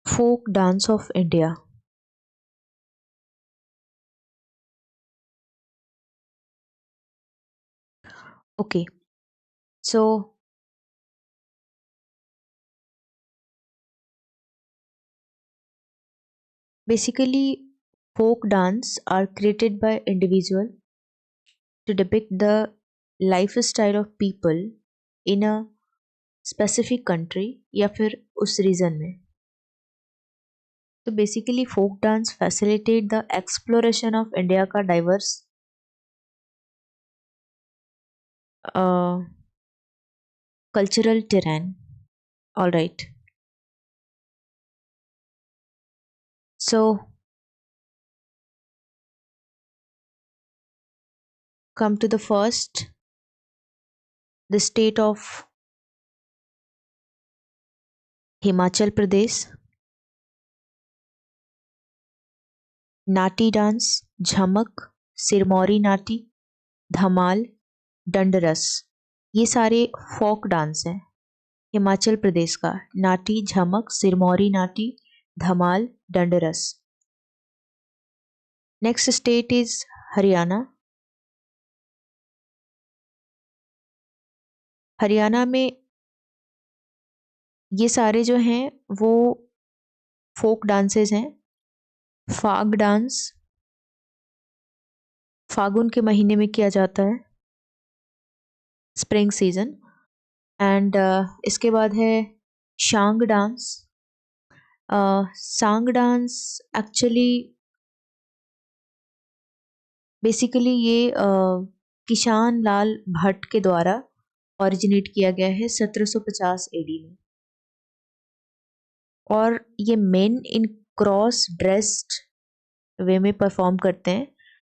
Folk dance of India. Okay, so basically, folk dance are created by individual to depict the lifestyle of people in a specific country या फिर उस region में. तो basically folk dance facilitate the exploration of India का diverse cultural terrain. All right, so come to the first, the state of Himachal Pradesh. Nati dance, Jhamak, Sirmauri Nati, Dhamal, डंडरस, ये सारे फोक dance हैं हिमाचल प्रदेश का. Nati, Jhamak, Sirmauri Nati, Dhamal, Dandras. Next state is Haryana. Haryana में ये सारे जो हैं वो फोक डांसेस हैं. फाग डांस फागुन के महीने में किया जाता है, स्प्रिंग सीजन. एंड इसके बाद है शांग डांस. सांग डांस एक्चुअली बेसिकली ये किशन लाल भट्ट के द्वारा ओरिजिनेट किया गया है 1750 एडी में. और ये मेन इन क्रॉस ड्रेस्ड वे में परफॉर्म करते हैं.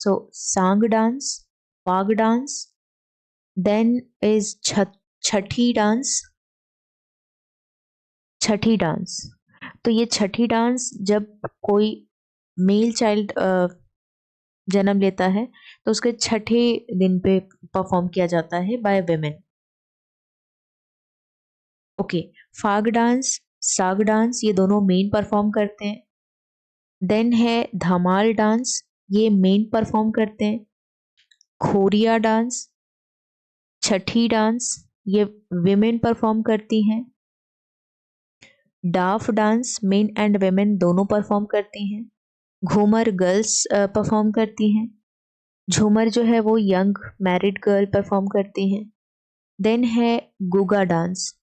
सो सांग डांस, फाग dance, then is Chhathi dance. Chhathi dance, तो ये छठी डांस जब कोई मेल चाइल्ड जन्म लेता है तो उसके छठे दिन पे परफॉर्म किया जाता है बाय वेमेन. ओके, फाग डांस, साग डांस, ये दोनों मेन परफॉर्म करते हैं. देन है धमाल डांस, ये मेन परफॉर्म करते हैं. खोरिया डांस, छठी डांस, ये विमेन परफॉर्म करती हैं. Daph dance men and women दोनों परफॉर्म करती हैं. घूमर गर्ल्स परफॉर्म करती हैं. झूमर जो है वो यंग मैरिड गर्ल परफॉर्म करती हैं. देन है Guga dance.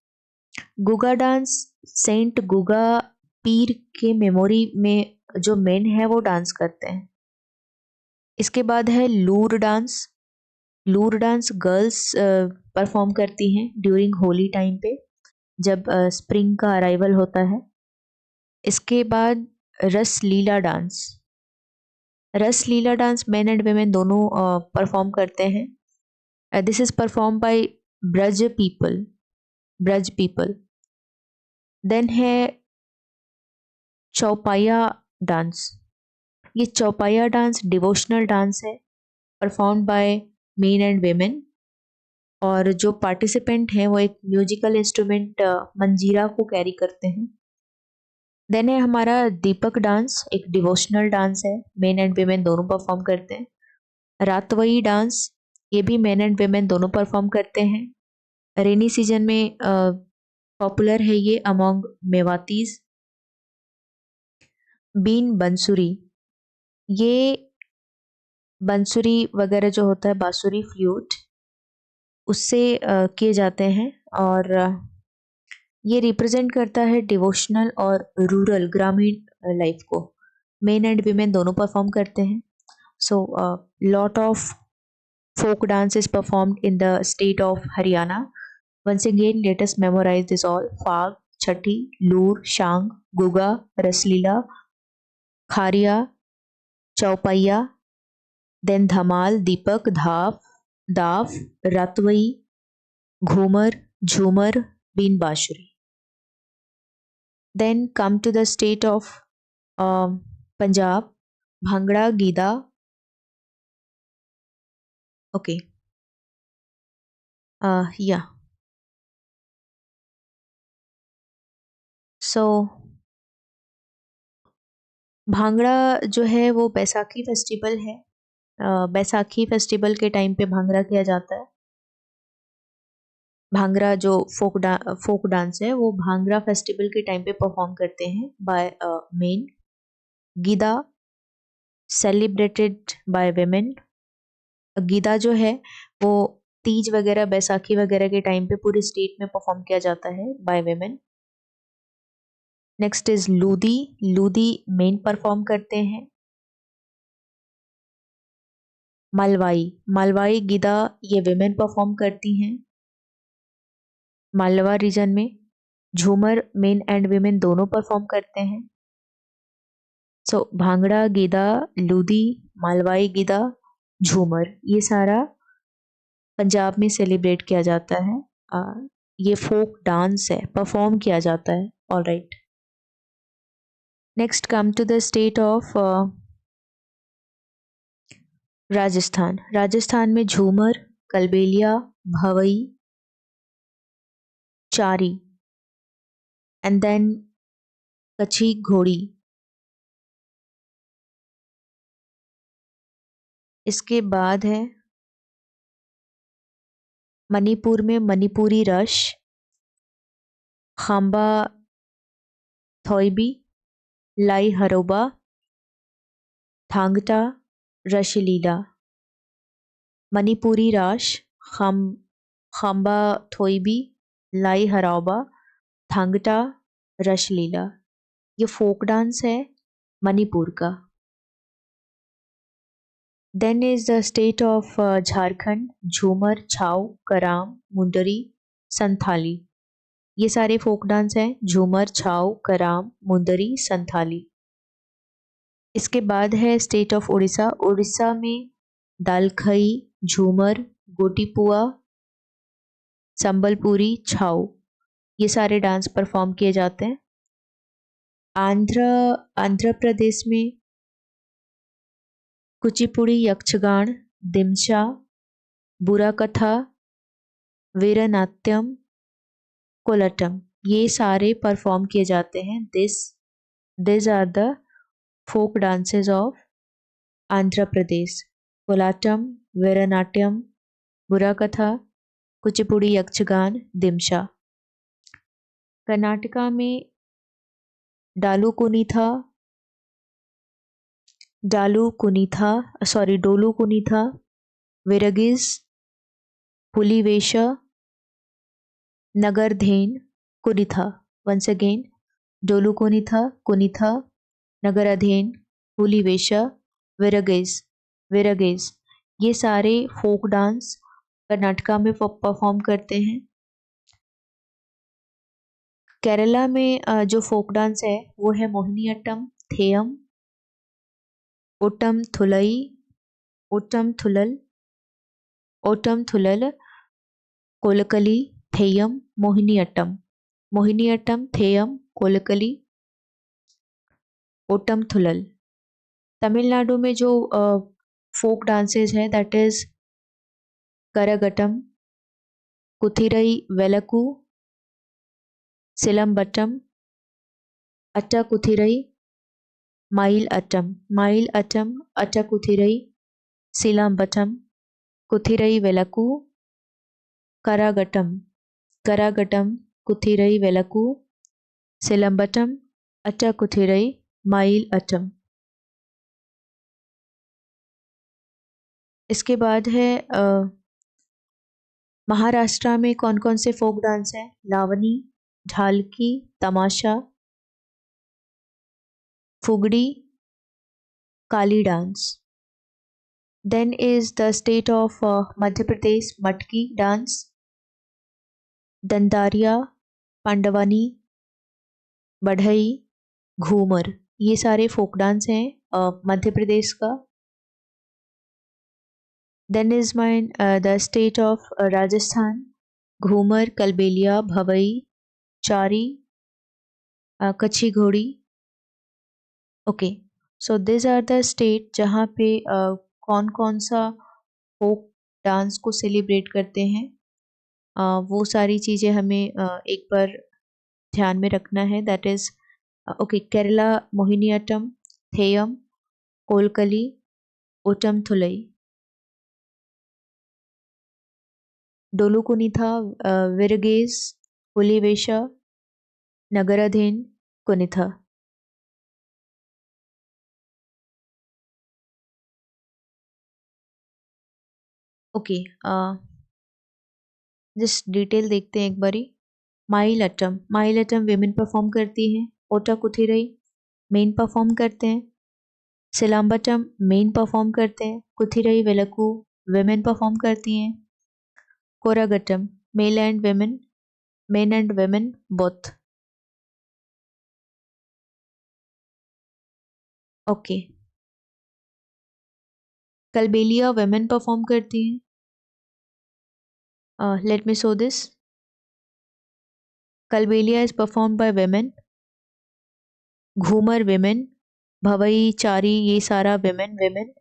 Guga dance saint Guga Pir के मेमोरी में जो मेन है वो डांस करते हैं. इसके बाद है लूर डांस. लूर डांस गर्ल्स परफॉर्म करती हैं ड्यूरिंग होली टाइम पे, जब स्प्रिंग का अराइवल होता है. इसके बाद रस Leela dance. Ras Leela dance men and women दोनों परफॉर्म करते हैं. This is perform by Braj people. Braj people. Then है चौपाया डांस. ये चौपाया डांस डिवोशनल डांस है perform by men and women. और जो पार्टिसिपेंट हैं वो एक म्यूजिकल इंस्ट्रूमेंट मंजीरा को कैरी करते हैं. देन है हमारा दीपक डांस, एक डिवोशनल डांस है, मेन एंड वेमेन दोनों परफॉर्म करते हैं. रातवई डांस, ये भी मेन एंड वेमेन दोनों परफॉर्म करते हैं. रेनी सीजन में पॉपुलर है ये अमोंग मेवातीज. बीन बंसुरी, ये बंसुरी वगैरह जो होता है बांसुरी फ्लूट उससे किए जाते हैं. और ये रिप्रेजेंट करता है डिवोशनल और रूरल ग्रामीण लाइफ को. मेन एंड वीमेन दोनों परफॉर्म करते हैं. So lot of folk dance is performed in the state of Haryana. Once again, let us memorize this all: Fag, Chatti, Loor, Shang, Guga, Raslila, Kharia, Chaupaiya, then Dhamal, Deepak, Daaf, Ratwai, Ghumar, Jhumar, Been Bashuri. Then come to the state of Punjab, Bhangra, Gida. Okay. Yeah. So bhangra जो है वो Baisakhi festival है। Baisakhi festival के time पे भांगड़ा किया जाता है। भांगड़ा जो फोक डांस है वो भांगड़ा फेस्टिवल के टाइम पे परफॉर्म करते हैं by men. Giddha celebrated by women. Giddha जो है वो तीज वगैरह बैसाखी वगैरह के टाइम पे पूरे स्टेट में परफॉर्म किया जाता है by women. Next is Luddi. Luddi men perform करते हैं। मालवाई मालवाई गीदा ये वेमेन परफॉर्म करती हैं मालवा रीजन में। झूमर मेन एंड वेमेन दोनों परफॉर्म करते हैं। सो भांगड़ा गीदा लूदी मालवाई गीदा झूमर ये सारा पंजाब में सेलिब्रेट किया जाता है। ये फोक डांस है, परफॉर्म किया जाता है। Alright, next come to the state of Rajasthan. Rajasthan में झूमर कलबेलिया भवई चारी एंड देन कच्छी घोड़ी। इसके बाद है मणिपुर में मणिपुरी रश खांबा थोइबी लाई हरोबा थांगटा रशलीला। मणिपुरी राश खांबा थोइबी लाई हराबा थांगटा रशलीला ये फोक डांस है मणिपुर का। Then is the state of Jharkhand. Jhumar Chhau कराम मुंदरी संथाली ये सारे फोक डांस हैं। झूमर छाव कराम मुंदरी संथाली। इसके बाद है स्टेट ऑफ उड़ीसा। उड़ीसा में दालखई झूमर गोटीपुआ संबलपुरी छाव ये सारे डांस परफॉर्म किए जाते हैं। आंध्र प्रदेश में कुचिपुड़ी यक्षगान दिमशा बुरा कथा वीरनाट्यम कोलाटम ये सारे परफॉर्म किए जाते हैं। This are the folk dances of Andhra Pradesh. Kolattam Veeranatyam Burra Katha Kuchipudi Yakshagana दिमशा। Karnataka में डोलू कुनीथा विरगिज पुलिवेश नगरधेन कुनीथा। वंस अगेन डोलू कुनीथा नगराधेन पुलिवेश विरगेज ये सारे फोक डांस कर्नाटका में परफॉर्म करते हैं। केरला में जो फोक डांस है वो है मोहिनीअट्टम थेयम ओटम थुलल कोलकली थेयम मोहिनीअट्टम थेयम कोलकली ओटम थुलल। तमिलनाडु में जो फोक डांसेस है दैट इज करगटम कुथिरई वेलकू सिलम्बट्टम अट्टाकुथिरई माइल अट्टम अट्टाकुथिरई सिलम्बट्टम कुथिरई वेलकू करागटम कुथिरई वेलकू सिलम्बट्टम अट्टाकुथिरई माइल अट्टम। इसके बाद है महाराष्ट्र में कौन कौन से फोक डांस हैं। Lavani Dhalki Tamasha Fugdi Kali dance. Then is the state of Madhya Pradesh Matki dance दंतारिया Pandavani बढ़ई घूमर ये सारे फोक डांस हैं मध्य प्रदेश का। Then is mine the state of Rajasthan Ghoomar Kalbelia Bhavai Chari Kachchhi Ghodi. Okay, so this are the state जहाँ पे कौन कौन सा फोक डांस को सेलिब्रेट करते हैं। वो सारी चीज़ें हमें एक बार ध्यान में रखना है। That is okay, Kerala Mohiniyattam Theyam, Kolkali, Otam Thulai. Dolukunitha, Virges, Ulivesha, Nagaradhen, Kunitha. Okay, just detail देखते हैं एक बारी। माइलटम विमेन परफॉर्म करती हैं। ओटा कुथिरई मेन परफॉर्म करते हैं। सिलाम्बटम मेन परफॉर्म करते हैं। कुथिरई वेलकू वेमेन परफॉर्म करती हैं। Koragattam men and women both. Okay, Kalbelia women perform करती हैं। Let me show this. Kalbelia is perform by women. Ghoomar women. Bhavai Chari ये सारा वेमेन वेमेन।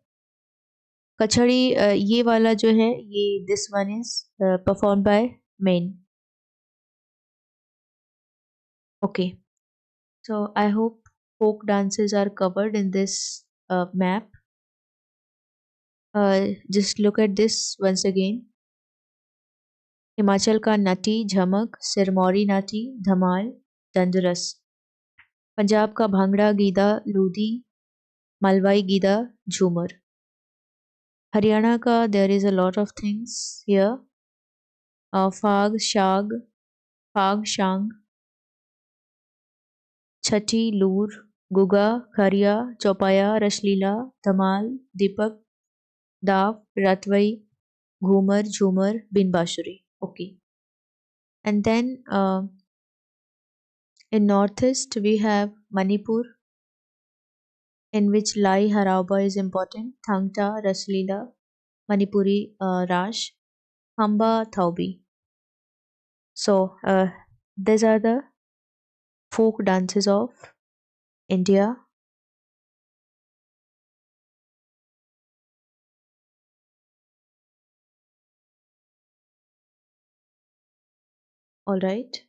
कछड़ी ये वाला जो है ये this one is perform by main. Okay, so I hope folk dances are covered in this map. Just look at this once again. Himachal का नटी झमक, सिरमौरी नाटी धमाल, दंदरस। पंजाब का भांगड़ा गीदा लूदी, मलवाई गीदा झूमर। हरियाणा का there is a lot of things here. फाग शाग, फाग शांग, छठी लूर, गुगा खरिया, चौपाया रसलीला, धमाल दीपक, दाव रातवई, घूमर झूमर बिन बांसुरी. Okay, and then in northeast we have Manipur, in which Lai Harauba is important. Thangta Raslila, Manipuri Rash, Hamba Thaubi. So these are the folk dances of India. All right.